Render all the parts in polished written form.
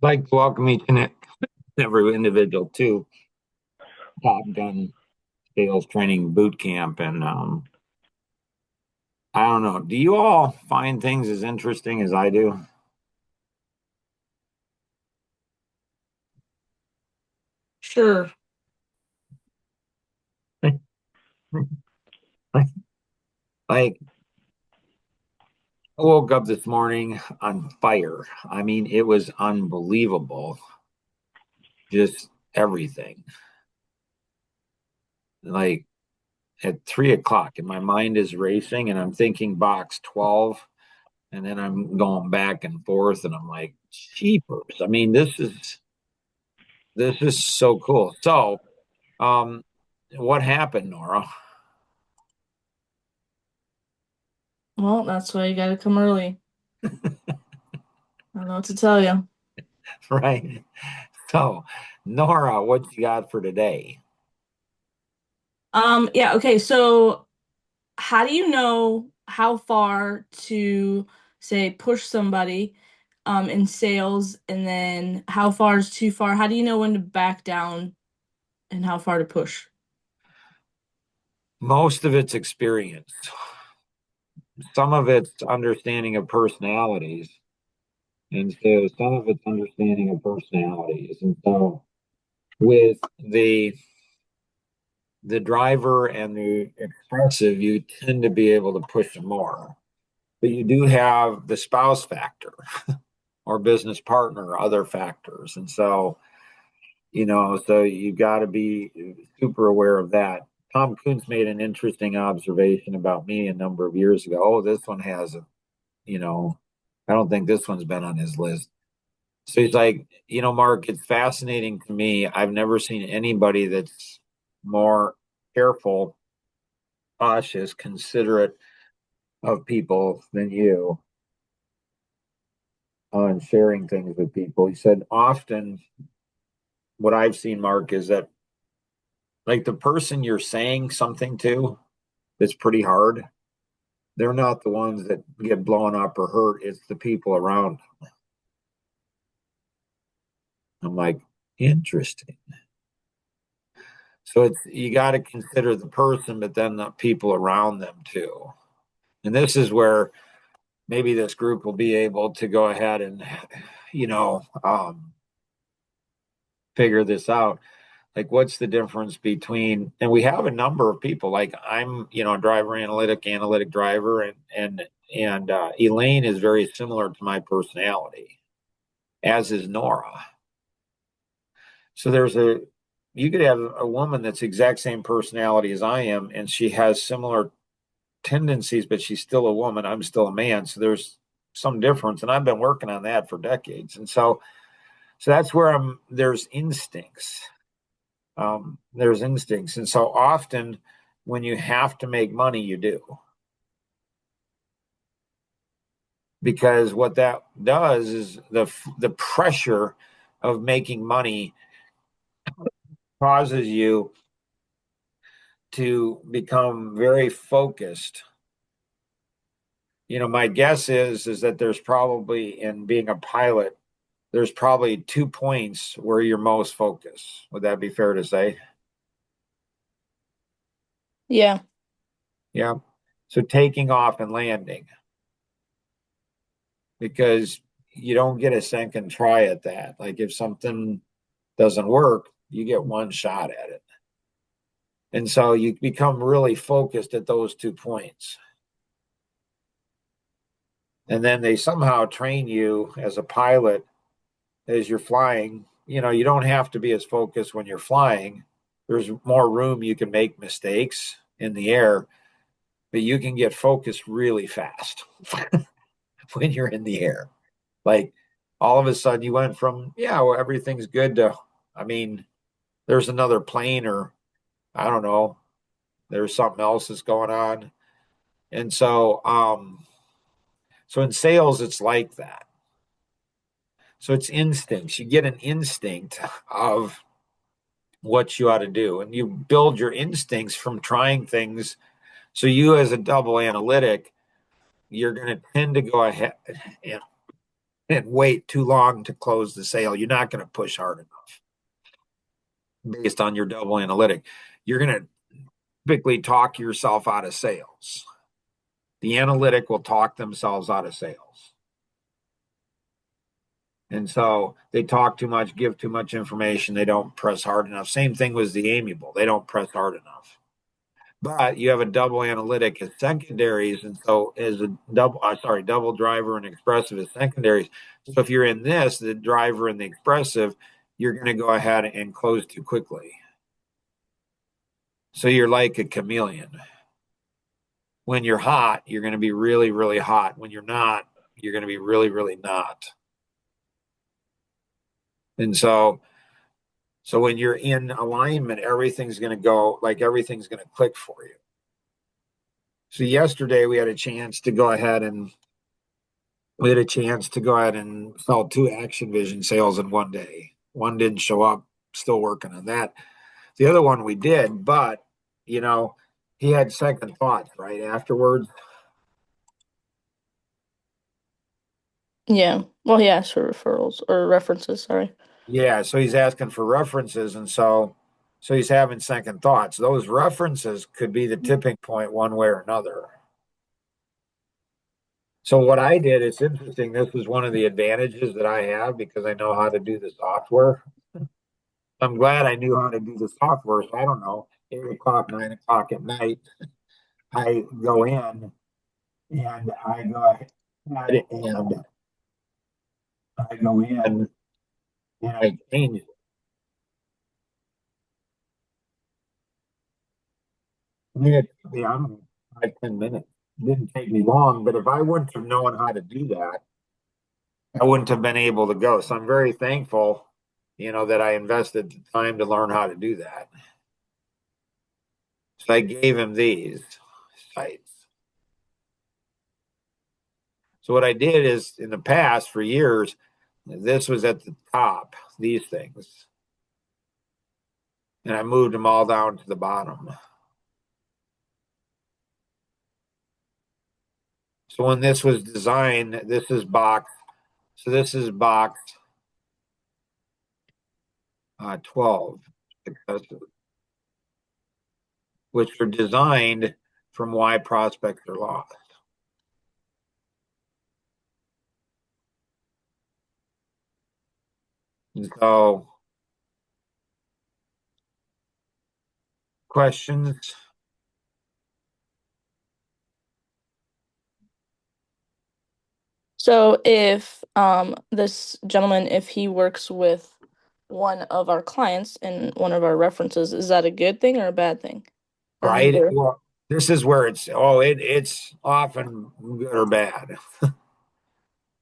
Like to welcome each and every individual to Top Gun Sales Training Boot Camp. And I don't know, do you all find things as interesting as I do? Sure. Like, I woke up this morning on fire. I mean, it was unbelievable. Just everything. Like at 3 o'clock, and my mind is racing, and I'm thinking box 12, and then I'm going back and forth, and I'm like, jeepers. I mean, this is so cool. So, Um, what happened, Nora? Well, that's why you gotta come early. I don't know what to tell you. Right. So, Nora, what you got for today? Yeah, okay, so how do you know how far to say push somebody in sales and then how far is too far? How do you know when to back down and how far to push? Most of it's experience. Some of it's understanding of personalities. And so some of it's understanding of personalities. And so with the driver and the expressive, you tend to be able to push them more. But you do have the spouse factor or business partner, other factors. And so so you got to be super aware of that. Tom Kuntz made an interesting observation about me a number of years ago. Oh, this one has a, you know, I don't think this one's been on his list. So he's like, Mark, it's fascinating to me. I've never seen anybody that's more careful, cautious, considerate of people than you on sharing things with people. He said, often what I've seen, Mark, is that like the person you're saying something to that's pretty hard, they're not the ones that get blown up or hurt. It's the people around. I'm like, interesting. So it's you got to consider the person, but then the people around them too. And this is where maybe this group will be able to go ahead and, you know, um, figure this out. Like, what's the difference between? And we have a number of people. Like I'm, a driver analytic driver, and Elaine is very similar to my personality, as is Nora. So you could have a woman that's the exact same personality as I am, and she has similar tendencies, but she's still a woman. I'm still a man. So there's some difference. And I've been working on that for decades. And so that's where there's instincts. There's instincts. And so often when you have to make money, you do. Because what that does is the pressure of making money causes you to become very focused. My guess is that there's probably in being a pilot, there's probably 2 points where you're most focused. Would that be fair to say? Yeah. Yeah. So taking off and landing, because you don't get a second try at that. Like if something doesn't work, you get one shot at it. And so you become really focused at those 2 points. And then they somehow train you as a pilot as you're flying. You don't have to be as focused when you're flying. There's more room, you can make mistakes in the air, but you can get focused really fast when you're in the air. Like all of a sudden you went from, yeah, well, everything's good to, I mean, there's another plane, or I don't know, there's something else that's going on. And so in sales, it's like that. So it's instincts. You get an instinct of what you ought to do, and you build your instincts from trying things. So you, as a double analytic, you're going to tend to go ahead and wait too long to close the sale. You're not going to push hard enough based on your double analytic. You're going to typically talk yourself out of sales. The analytic will talk themselves out of sales. And so they talk too much, give too much information. They don't press hard enough. Same thing with the amiable. They don't press hard enough. But you have a double analytic as secondaries. And so as a double driver and expressive as secondaries. So if you're in this, the driver and the expressive, you're going to go ahead and close too quickly. So you're like a chameleon. When you're hot, you're going to be really, really hot. When you're not, you're going to be really, really not. And so when you're in alignment, everything's going to go like everything's going to click for you. So yesterday we had a chance to go ahead and sell 2 Action Vision sales in one day. One didn't show up, still working on that. The other one we did, but he had second thoughts right afterwards. Yeah. Well, he asked for referrals or references, sorry. Yeah, so he's asking for references, and so he's having second thoughts. Those references could be the tipping point one way or another. So what I did, it's interesting. This was one of the advantages that I have because I know how to do the software. I'm glad I knew how to do the software. So I don't know, 8 o'clock, 9 o'clock at night, I go in and I go ahead and I go in and I change it. I mean, I don't know, 5, 10 minutes. It didn't take me long, but if I wouldn't have known how to do that, I wouldn't have been able to go. So I'm very thankful, that I invested the time to learn how to do that. So I gave him these sites. So what I did is in the past for years, this was at the top, these things. And I moved them all down to the bottom. So when this was designed, this is box. So this is box 12, which were designed from why prospects are lost. And so, questions? So if this gentleman, if he works with one of our clients and one of our references, is that a good thing or a bad thing? Or Right? neither? Well, this is where it's often good or bad.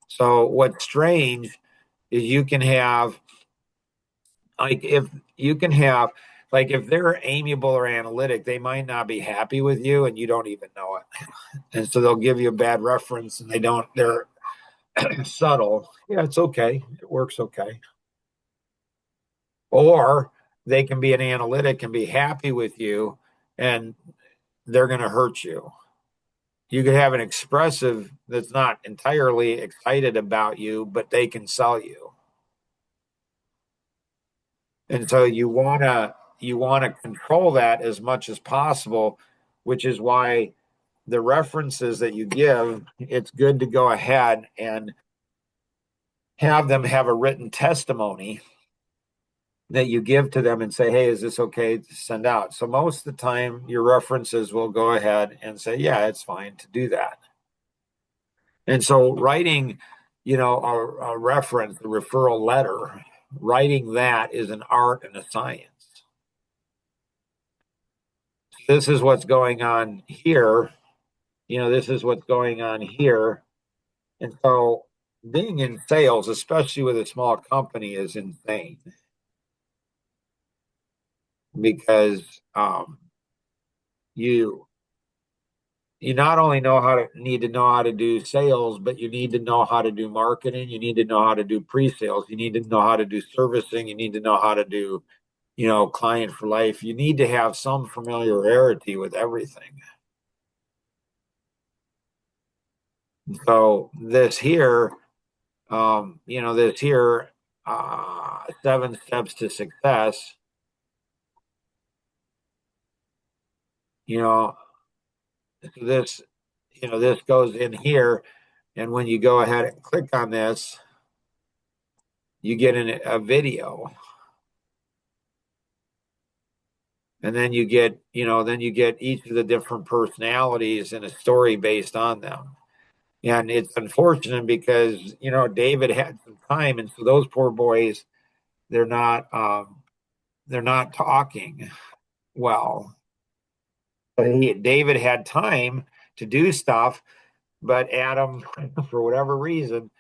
So what's strange is you can have if you can have if they're amiable or analytic, they might not be happy with you and you don't even know it. And so they'll give you a bad reference and they're subtle. Yeah, it's okay. It works okay. Or they can be an analytic and be happy with you and they're going to hurt you. You could have an expressive that's not entirely excited about you, but they can sell you. And so you want to control that as much as possible, which is why the references that you give, it's good to go ahead and have them have a written testimony that you give to them and say, hey, is this okay to send out? So most of the time, your references will go ahead and say, yeah, it's fine to do that. And so writing, a reference, a referral letter, writing that is an art and a science. This is what's going on here. This is what's going on here. And so being in sales, especially with a small company, is insane because you not only need to know how to do sales, but you need to know how to do marketing. You need to know how to do pre-sales. You need to know how to do servicing. You need to know how to do, client for life. You need to have some familiarity with everything. So this here, this here, 7 steps to success, this, this goes in here. And when you go ahead and click on this, you get a video. And then you get each of the different personalities and a story based on them. And it's unfortunate because, David had some time. And so those poor boys, they're not, talking well. David had time to do stuff, but Adam, for whatever reason,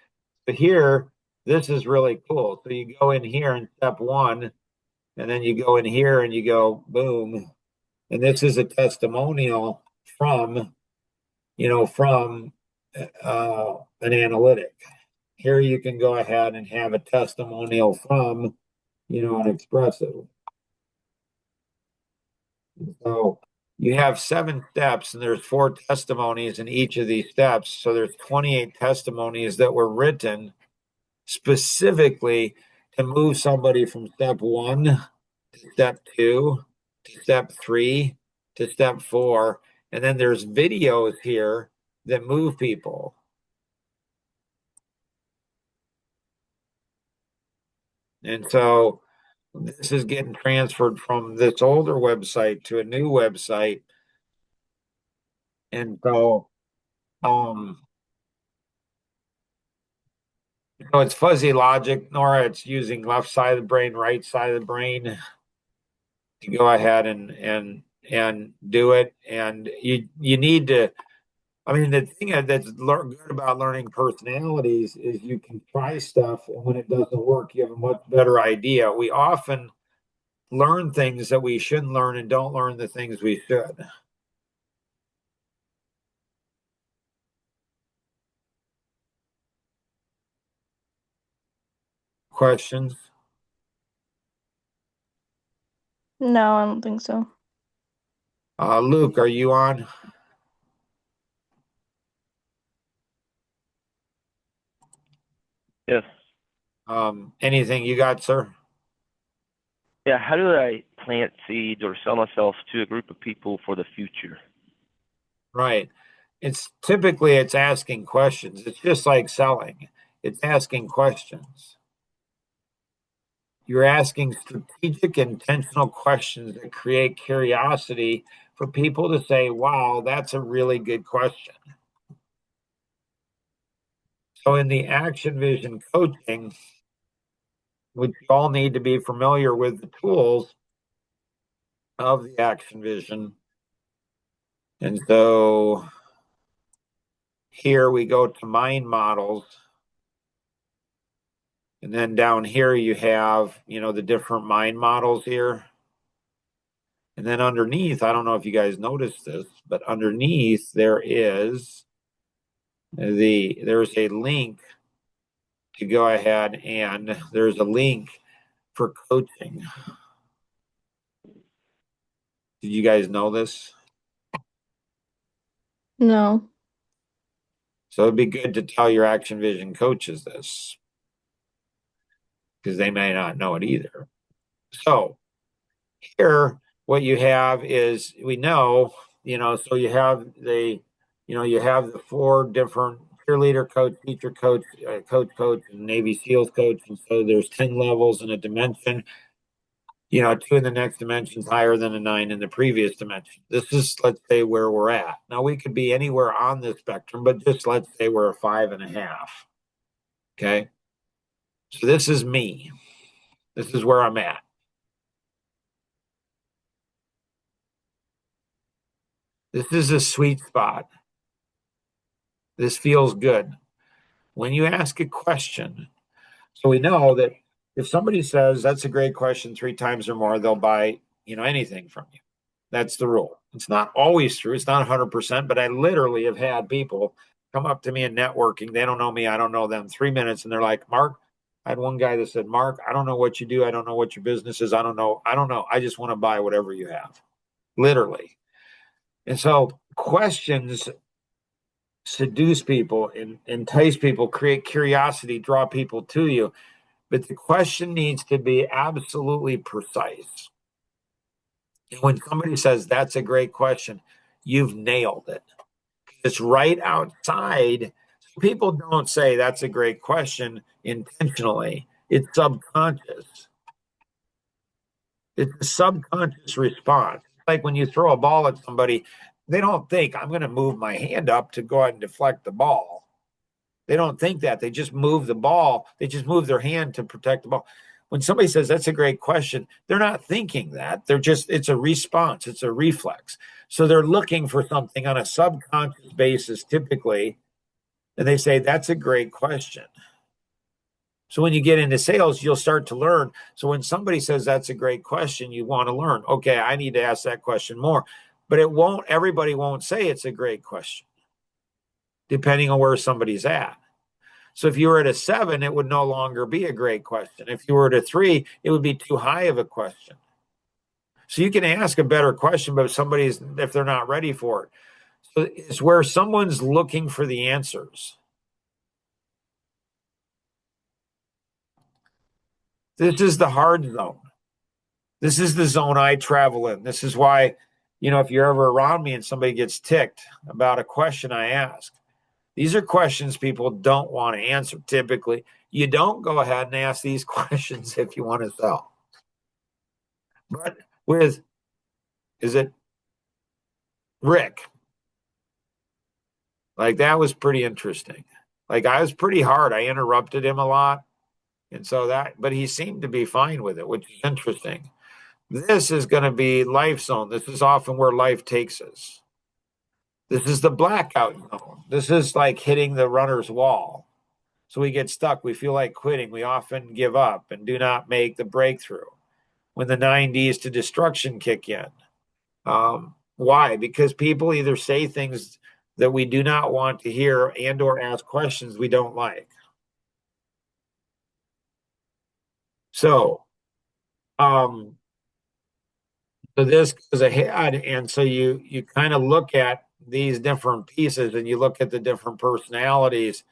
but here, this is really cool. So you go in here in step 1, and then you go in here and you go boom. And this is a testimonial from, an analytic. Here you can go ahead and have a testimonial from, an expressive. So you have 7 steps, and there's 4 testimonies in each of these steps. So there's 28 testimonies that were written specifically to move somebody from step 1 to step 2 to step 3 to step 4. And then there's videos here that move people. And so this is getting transferred from this older website to a new website. And so, it's fuzzy logic, Nora. It's using left side of the brain, right side of the brain to go ahead and do it. And you need to. I mean, the thing that's good about learning personalities is you can try stuff, and when it doesn't work, you have a much better idea. We often learn things that we shouldn't learn and don't learn the things we should. Questions? No, I don't think so. Luke, are you on? Yes. Anything you got, sir? Yeah, how do I plant seeds or sell myself to a group of people for the future? Right. It's asking questions. It's just like selling. It's asking questions. You're asking strategic, intentional questions that create curiosity for people to say, wow, that's a really good question. So in the Action Vision coaching, we all need to be familiar with the tools of the Action Vision. And so here we go to mind models. And then down here you have, the different mind models here. And then underneath, I don't know if you guys noticed this, but underneath there's a link to go ahead, and there's a link for coaching. Did you guys know this? No. So it'd be good to tell your Action Vision coaches this, because they may not know it either. So here, what you have is, we know, so you have the 4 different cheerleader coach, teacher coach, coach, and Navy SEALs coach. And so there's 10 levels in a dimension. 2 in the next dimension is higher than a 9 in the previous dimension. This is, let's say, where we're at. Now, we could be anywhere on this spectrum, but just let's say we're a 5.5. Okay. So this is me. This is where I'm at. This is a sweet spot. This feels good. When you ask a question, so we know that if somebody says that's a great question 3 times or more, they'll buy, anything from you. That's the rule. It's not always true. It's not 100%, but I literally have had people come up to me in networking. They don't know me. I don't know them. 3 minutes. And they're like, Mark, I had one guy that said, Mark, I don't know what you do. I don't know what your business is. I don't know. I just want to buy whatever you have. Literally. And so questions seduce people, entice people, create curiosity, draw people to you. But the question needs to be absolutely precise. And when somebody says, that's a great question, you've nailed it. It's right outside. People don't say that's a great question intentionally. It's subconscious. It's a subconscious response. Like when you throw a ball at somebody, they don't think, I'm going to move my hand up to go ahead and deflect the ball. They don't think that. They just move the ball. They just move their hand to protect the ball. When somebody says that's a great question, they're not thinking that. It's a response, it's a reflex. So they're looking for something on a subconscious basis typically, and they say that's a great question. So when you get into sales, you'll start to learn. So when somebody says that's a great question, you want to learn, okay, I need to ask that question more. But everybody won't say it's a great question, depending on where somebody's at. So if you were at a 7, it would no longer be a great question. If you were at a 3, it would be too high of a question. So you can ask a better question, but if they're not ready for it. So it's where someone's looking for the answers. This is the hard zone. This is the zone I travel in. This is why, if you're ever around me and somebody gets ticked about a question I ask, these are questions people don't want to answer typically. You don't go ahead and ask these questions if you want to sell. But is it Rick? Like that was pretty interesting. Like I was pretty hard. I interrupted him a lot. But he seemed to be fine with it, which is interesting. This is going to be life zone. This is often where life takes us. This is the blackout zone. This is like hitting the runner's wall. So we get stuck. We feel like quitting. We often give up and do not make the breakthrough when the 9Ds to destruction kick in. Why? Because people either say things that we do not want to hear and or ask questions we don't like. So this goes ahead, and so you kind of look at these different pieces and you look at the different personalities.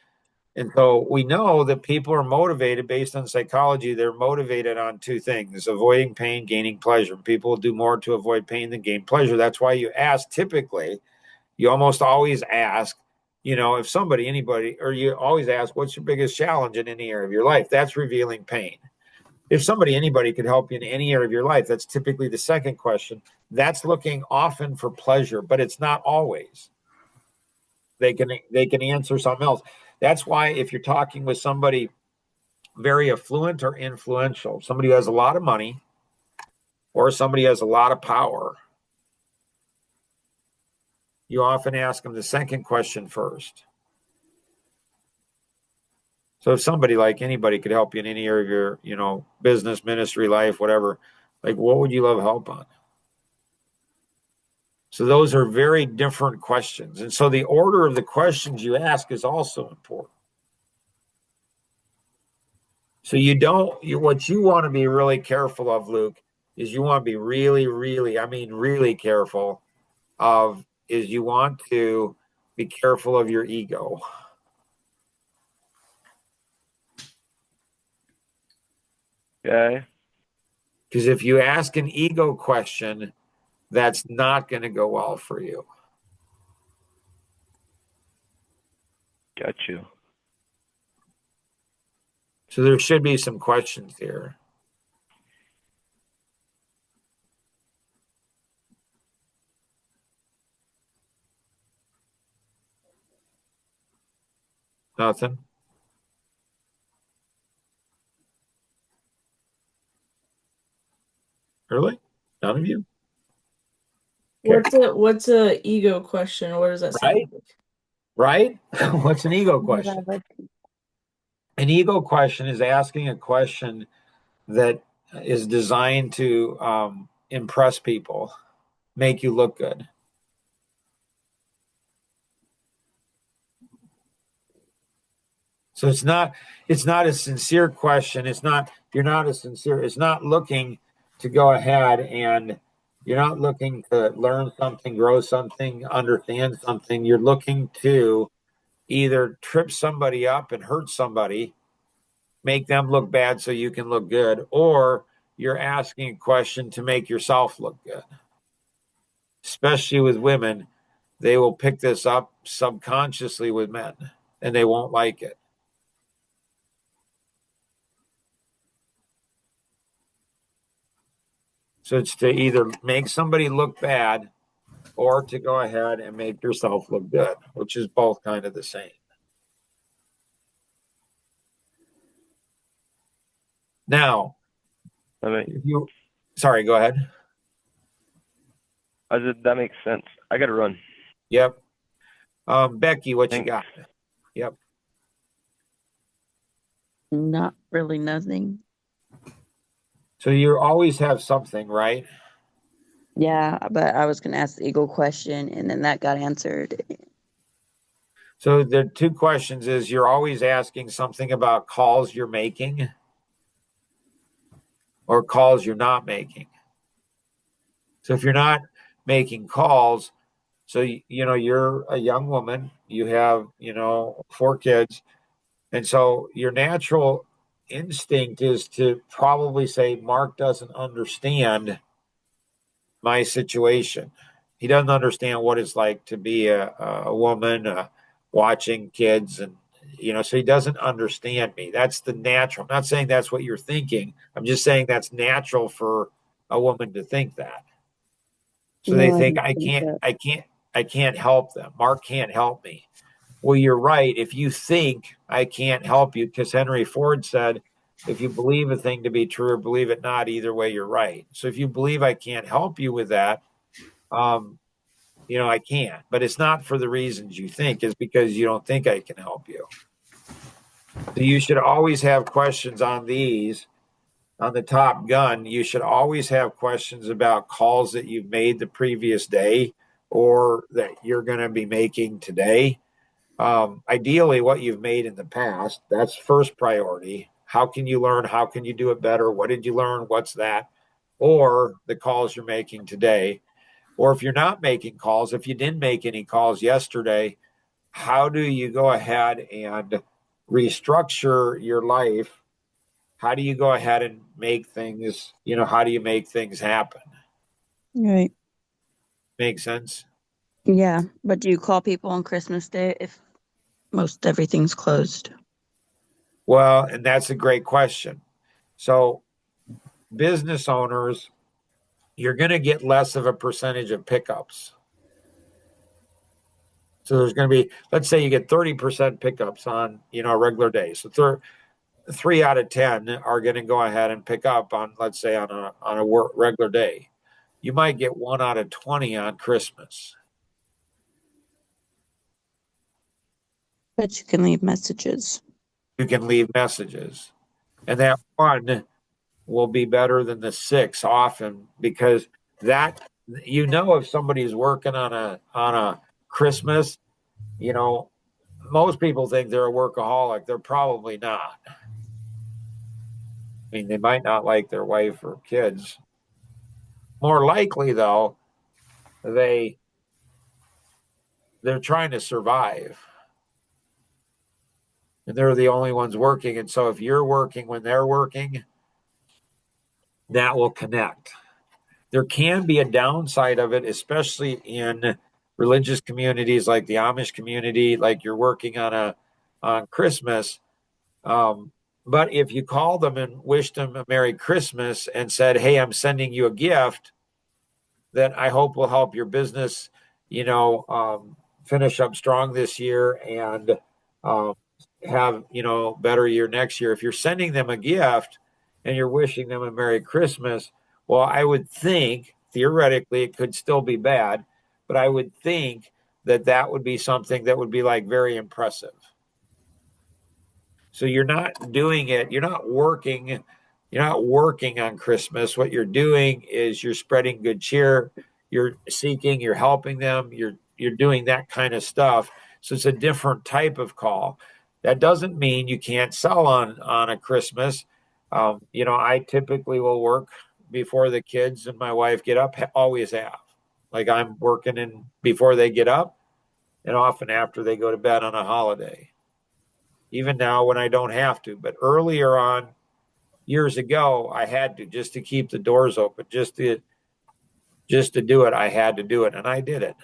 And so we know that people are motivated based on psychology. They're motivated on 2 things: avoiding pain, gaining pleasure. People will do more to avoid pain than gain pleasure. That's why you almost always ask, if anybody, or you always ask, what's your biggest challenge in any area of your life? That's revealing pain. If anybody could help you in any area of your life, that's typically the second question. That's looking often for pleasure, but it's not always. They can answer something else. That's why if you're talking with somebody very affluent or influential, somebody who has a lot of money or somebody who has a lot of power, you often ask them the second question first. So if anybody could help you in any area of your, business, ministry, life, whatever, like what would you love help on? So those are very different questions. And so the order of the questions you ask is also important. So what you want to be really careful of, Luke, is you want to be really, really, really careful is you want to be careful of your ego. Okay. Because if you ask an ego question, that's not going to go well for you. Got you. So there should be some questions here. Nothing? Really? None of you? What's a ego question? What does that sound Right? like? Right? What's an ego question? An ego question is asking a question that is designed to impress people, make you look good. So it's not a sincere question. It's not looking to go ahead, and you're not looking to learn something, grow something, understand something. You're looking to either trip somebody up and hurt somebody, make them look bad so you can look good, or you're asking a question to make yourself look good. Especially with women, they will pick this up subconsciously with men and they won't like it. So it's to either make somebody look bad or to go ahead and make yourself look good, which is both kind of the same. Now, I mean, sorry, go ahead. that makes sense. I got to run. Yep. Becky, what Thanks. you got? Yep. Not really nothing. So you always have something, right? Yeah, but I was gonna ask the Eagle question and then that got answered. So the two questions is you're always asking something about calls you're making or calls you're not making. So if you're not making calls, so you're a young woman, you have 4 kids, and so your natural instinct is to probably say Mark doesn't understand my situation. He doesn't understand what it's like to be a woman watching kids, and so he doesn't understand me. That's the natural. I'm not saying that's what you're thinking. I'm just saying that's natural for a woman to think that. So they No, I think didn't think that. I can't help them. Mark can't help me. Well, you're right. If you think I can't help you, because Henry Ford said, if you believe a thing to be true or believe it not, either way, you're right. So if you believe I can't help you with that, I can't. But it's not for the reasons you think. It's because you don't think I can help you. So you should always have questions on these. On the Top Gun, you should always have questions about calls that you've made the previous day or that you're going to be making today. Ideally, what you've made in the past, that's first priority. How can you learn? How can you do it better? What did you learn? What's that? Or the calls you're making today. Or if you're not making calls, if you didn't make any calls yesterday, how do you go ahead and restructure your life? How do you go ahead and make things, how do you make things happen? Right. Make sense? Yeah, but do you call people on Christmas Day if most everything's closed? Well, and that's a great question. So, business owners, you're going to get less of a percentage of pickups. So there's going to be, let's say you get 30% pickups on, a regular day. So 3 out of 10 are going to go ahead and pick up on, let's say on a regular day. You might get 1 out of 20 on Christmas. But you can leave messages. You can leave messages. And that 1 will be better than the 6 often, because that, if somebody's working on a Christmas, most people think they're a workaholic. They're probably not. I mean, they might not like their wife or kids. More likely, though, they're trying to survive. And they're the only ones working. And so if you're working when they're working, that will connect. There can be a downside of it, especially in religious communities like the Amish community, like you're working on Christmas. But if you call them and wished them a Merry Christmas and said, "Hey, I'm sending you a gift that I hope will help your business, finish up strong this year and have better year next year." If you're sending them a gift and you're wishing them a Merry Christmas, well, I would think theoretically it could still be bad, but I would think that would be something that would be like very impressive. So you're not doing it, you're not working on Christmas. What you're doing is you're spreading good cheer, you're seeking, you're helping them, you're doing that kind of stuff. So it's a different type of call. That doesn't mean you can't sell on a Christmas. I typically will work before the kids and my wife get up, always have. Like I'm working in before they get up, and often after they go to bed on a holiday. Even now when I don't have to, but earlier on, years ago, I had to, just to keep the doors open, just to do it. I had to do it, and I did it.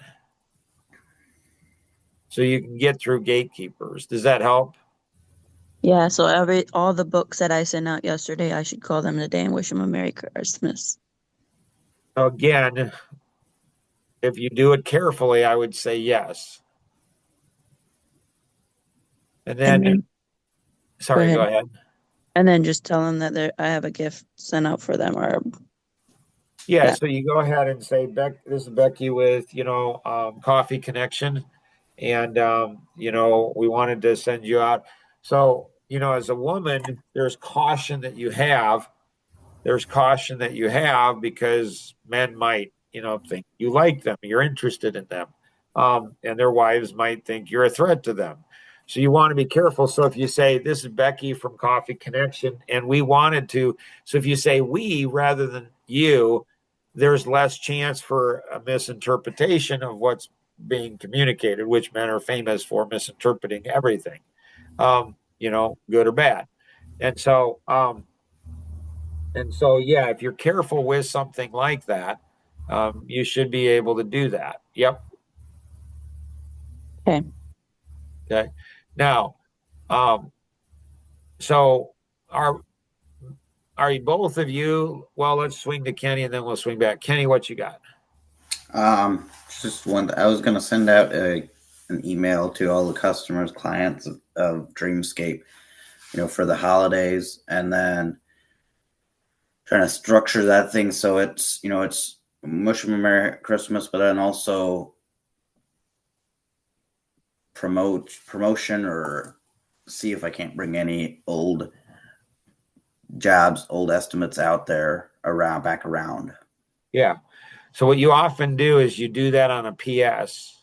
So you can get through gatekeepers. Does that help? Yeah, so all the books that I sent out yesterday, I should call them today and wish them a Merry Christmas. Again, if you do it carefully, I would say yes. And then, then, sorry, go ahead. And then just tell them that I have a gift sent out for them, or Yeah, that. so you go ahead and say, this is Becky with, Coffee Connection. And, we wanted to send you out. So, as a woman, there's caution that you have. There's caution that you have because men might, think you like them, you're interested in them. And their wives might think you're a threat to them. So you want to be careful. So if you say, this is Becky from Coffee Connection, and we wanted to, so if you say we rather than you, there's less chance for a misinterpretation of what's being communicated, which men are famous for misinterpreting everything, good or bad. And so, yeah, if you're careful with something like that, you should be able to do that. Yep. Okay. Okay. Now, so are you both of you? Well, let's swing to Kenny and then we'll swing back. Kenny, what you got? Just one. I was going to send out an email to all the customers, clients of Dreamscape, for the holidays, and then trying to structure that thing so it's, it's wish them a Merry Christmas, but then also promotion, or see if I can't bring any old jobs, old estimates out there back around. Yeah. So what you often do is you do that on a PS.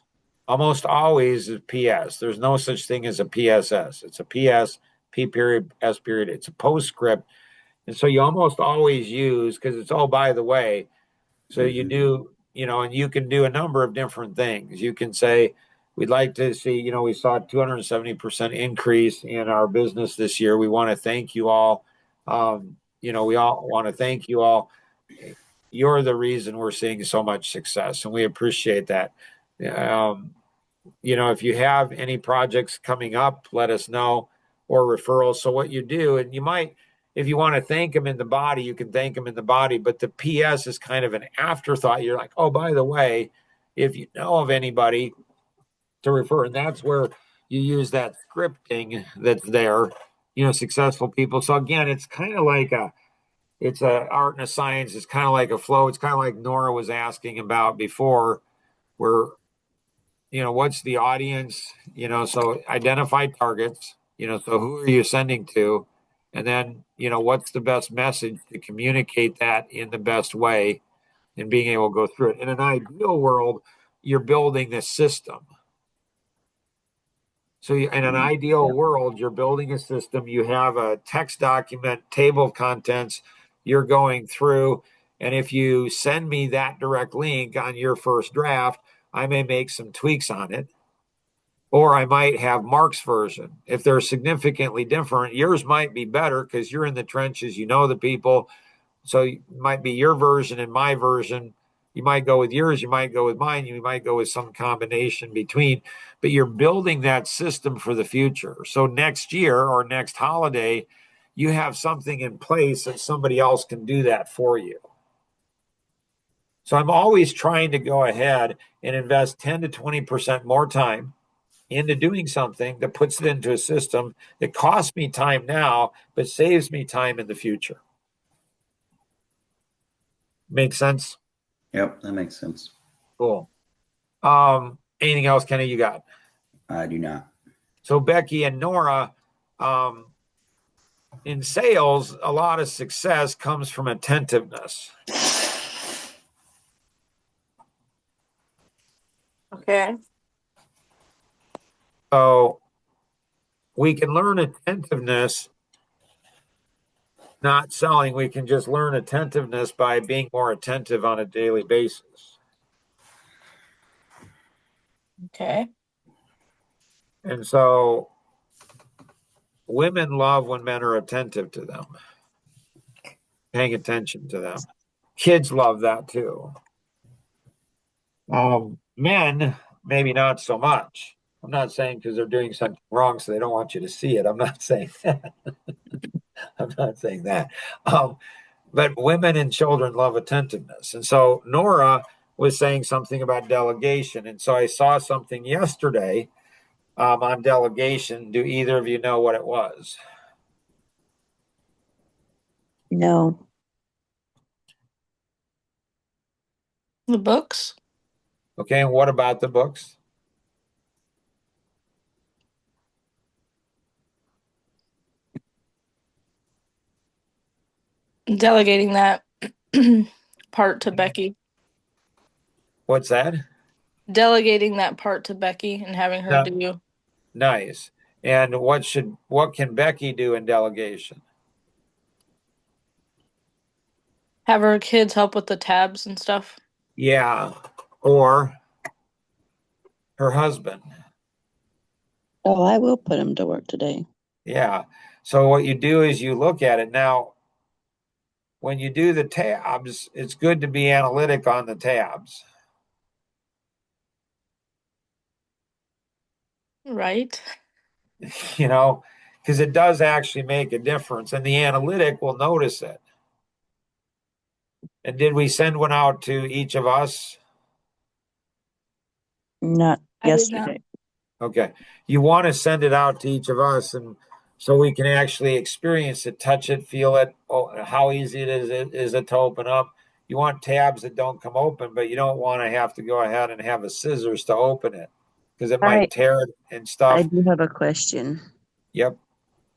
Almost always a PS. There's no such thing as a PSS. It's a PS, P period, S period. It's a postscript. And so you almost always use, because it's all by the way. So you do, and you can do a number of different things. You can say, we'd like to see, we saw a 270% increase in our business this year. We want to thank you all. We all want to thank you all. You're the reason we're seeing so much success, and we appreciate that. If you have any projects coming up, let us know, or referrals. So what you do, and you might, if you want to thank them in the body, you can thank them in the body, but the PS is kind of an afterthought. You're like, oh, by the way, if you know of anybody to refer, and that's where you use that scripting that's there, successful people. So again, it's kind of like it's a art and a science. It's kind of like a flow. It's kind of like Nora was asking about before, where, what's the audience, so identify targets, so who are you sending to? And then, what's the best message to communicate that in the best way and being able to go through it. In an ideal world, you're building this system. So in an ideal world, you're building a system. You have a text document, table of contents you're going through. And if you send me that direct link on your first draft, I may make some tweaks on it. Or I might have Mark's version. If they're significantly different, yours might be better because you're in the trenches, you know the people. So it might be your version and my version. You might go with yours, you might go with mine, you might go with some combination between, but you're building that system for the future. So next year or next holiday, you have something in place that somebody else can do that for you. So I'm always trying to go ahead and invest 10 to 20% more time into doing something that puts it into a system that costs me time now, but saves me time in the future. Make sense? Yep, that makes sense. Cool. Anything else, Kenny, you got? I do not. So Becky and Nora, in sales, a lot of success comes from attentiveness. Okay. So we can learn attentiveness, not selling. We can just learn attentiveness by being more attentive on a daily basis. Okay. And so women love when men are attentive to them, paying attention to them. Kids love that too. Men, maybe not so much. I'm not saying because they're doing something wrong, so they don't want you to see it. I'm not saying that. I'm not saying that. But women and children love attentiveness. And so Nora was saying something about delegation. And so I saw something yesterday on delegation. Do either of you know what it was? No. The books? Okay. And what about the books? Delegating that part to Becky. What's that? Delegating that part to Becky and having her Yeah. do. Nice. And what can Becky do in delegation? Have her kids help with the tabs and stuff. Yeah. Or her husband. Oh, I will put him to work today. Yeah. So what you do is you look at it. Now, when you do the tabs, it's good to be analytic on the tabs. Right. You know, because it does actually make a difference, and the analytic will notice it. And did we send one out to each of us? Not I did not. yesterday. Okay. You want to send it out to each of us, and so we can actually experience it, touch it, feel it, how easy is it to open up. You want tabs that don't come open, but you don't want to have to go ahead and have a scissors to open it because it might tear it and I stuff. do have a question. Yep.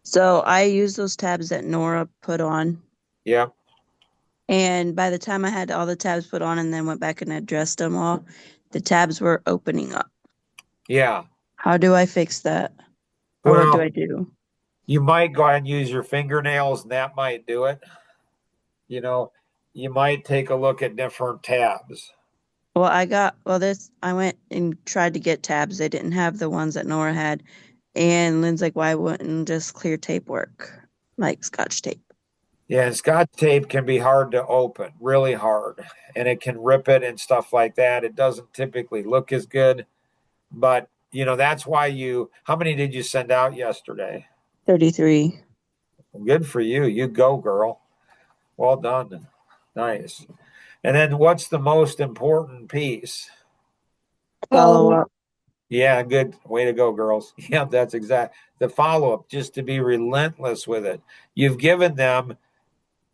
So I use those tabs that Nora put on, Yep. and by the time I had all the tabs put on and then went back and addressed them all, the tabs were opening up. Yeah. How do I fix that? Or what do I do? You might go ahead and use your fingernails, and that might do it. You know, you might take a look at different tabs. Well, I went and tried to get tabs. They didn't have the ones that Nora had. And Lynn's like, why wouldn't just clear tape work? Like Scotch tape. Yeah, and Scotch tape can be hard to open, really hard, and it can rip it and stuff like that. It doesn't typically look as good, but that's why how many did you send out yesterday? 33. Good for you. You go, girl. Well done. Nice. And then what's the most important piece? Follow up. Yeah, good. Way to go, girls. Yeah, that's exact. The follow up, just to be relentless with it. You've given them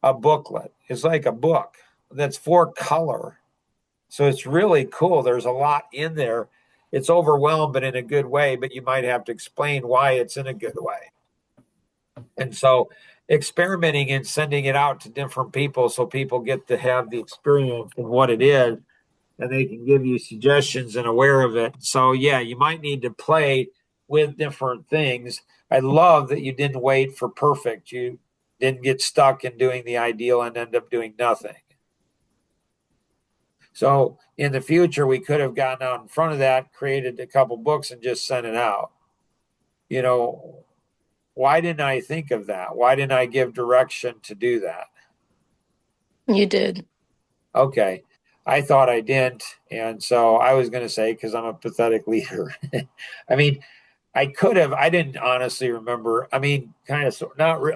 a booklet. It's like a book that's for color. So it's really cool. There's a lot in there. It's overwhelmed, but in a good way, but you might have to explain why it's in a good way. And so experimenting and sending it out to different people so people get to have the experience of what it is and they can give you suggestions and aware of it. So yeah, you might need to play with different things. I love that you didn't wait for perfect. You didn't get stuck in doing the ideal and end up doing nothing. So in the future, we could have gotten out in front of that, created a couple books and just sent it out. Why didn't I think of that? Why didn't I give direction to do that? You did. Okay. I thought I didn't. And so I was going to say, because I'm a pathetic leader. I mean, I didn't honestly remember. I mean, kind of,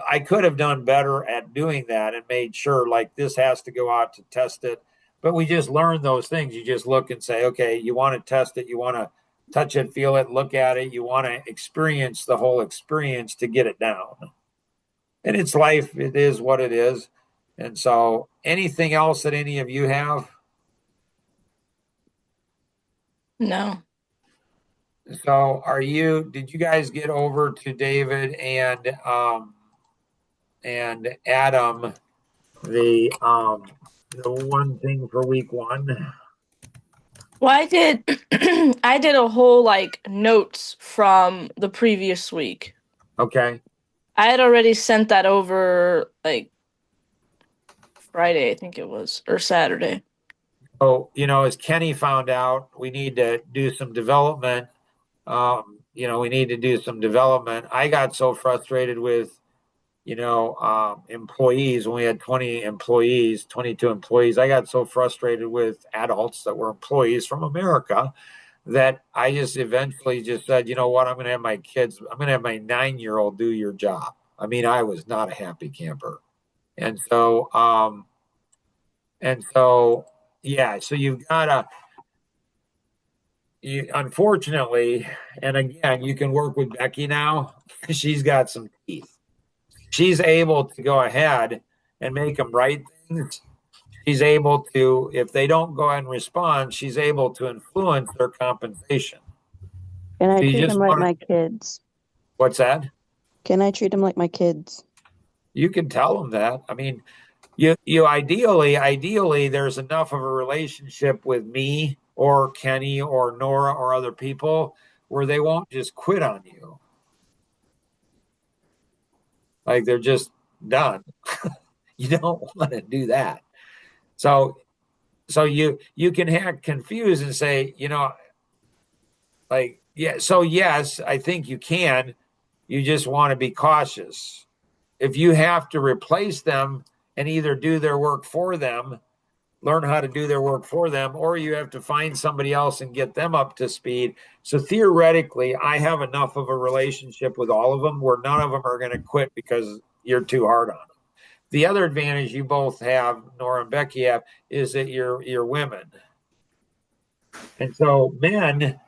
I could have done better at doing that and made sure like this has to go out to test it. But we just learn those things. You just look and say, okay, you want to test it. You want to touch it, feel it, look at it. You want to experience the whole experience to get it down. And it's life. It is what it is. And so anything else that any of you have? No. So did you guys get over to David and Adam the one thing for week 1? Well, I did I did a whole notes from the previous week. Okay. I had already sent that over Friday, I think it was, or Saturday. So, as Kenny found out, we need to do some development you know, we need to do some development. I got so frustrated with, employees when we had 20 employees, 22 employees. I got so frustrated with adults that were employees from America that I just eventually just said, you know what, I'm going to have my 9-year-old do your job. I mean, I was not a happy camper. And so, yeah, so you've got unfortunately, and again, you can work with Becky now. She's got some teeth. She's able to go ahead and make them write things. She's able to, if they don't go ahead and respond, she's able to influence their compensation. Can I So you treat just them like wanna- my kids? What's that? Can I treat them like my kids? You can tell them that. I mean, you ideally, there's enough of a relationship with me or Kenny or Nora or other people where they won't just quit on you. Like they're just done. You don't want to do that. So you can act confused and say, like, yeah, so yes, I think you can. You just want to be cautious. If you have to replace them and either do their work for them, learn how to do their work for them, or you have to find somebody else and get them up to speed. So theoretically, I have enough of a relationship with all of them where none of them are going to quit because you're too hard on them. The other advantage you both have, Nora and Becky have, is that you're women. And so men,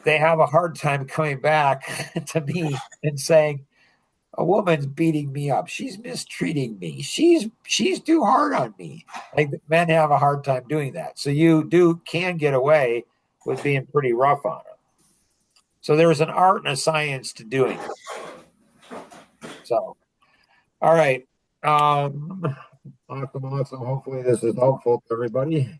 they have a hard time coming back to me and saying, a woman's beating me up. She's mistreating me. She's too hard on me. Like men have a hard time doing that. So you can get away with being pretty rough on them. So there's an art and a science to doing it. So, all right. Awesome. Hopefully this is helpful to everybody.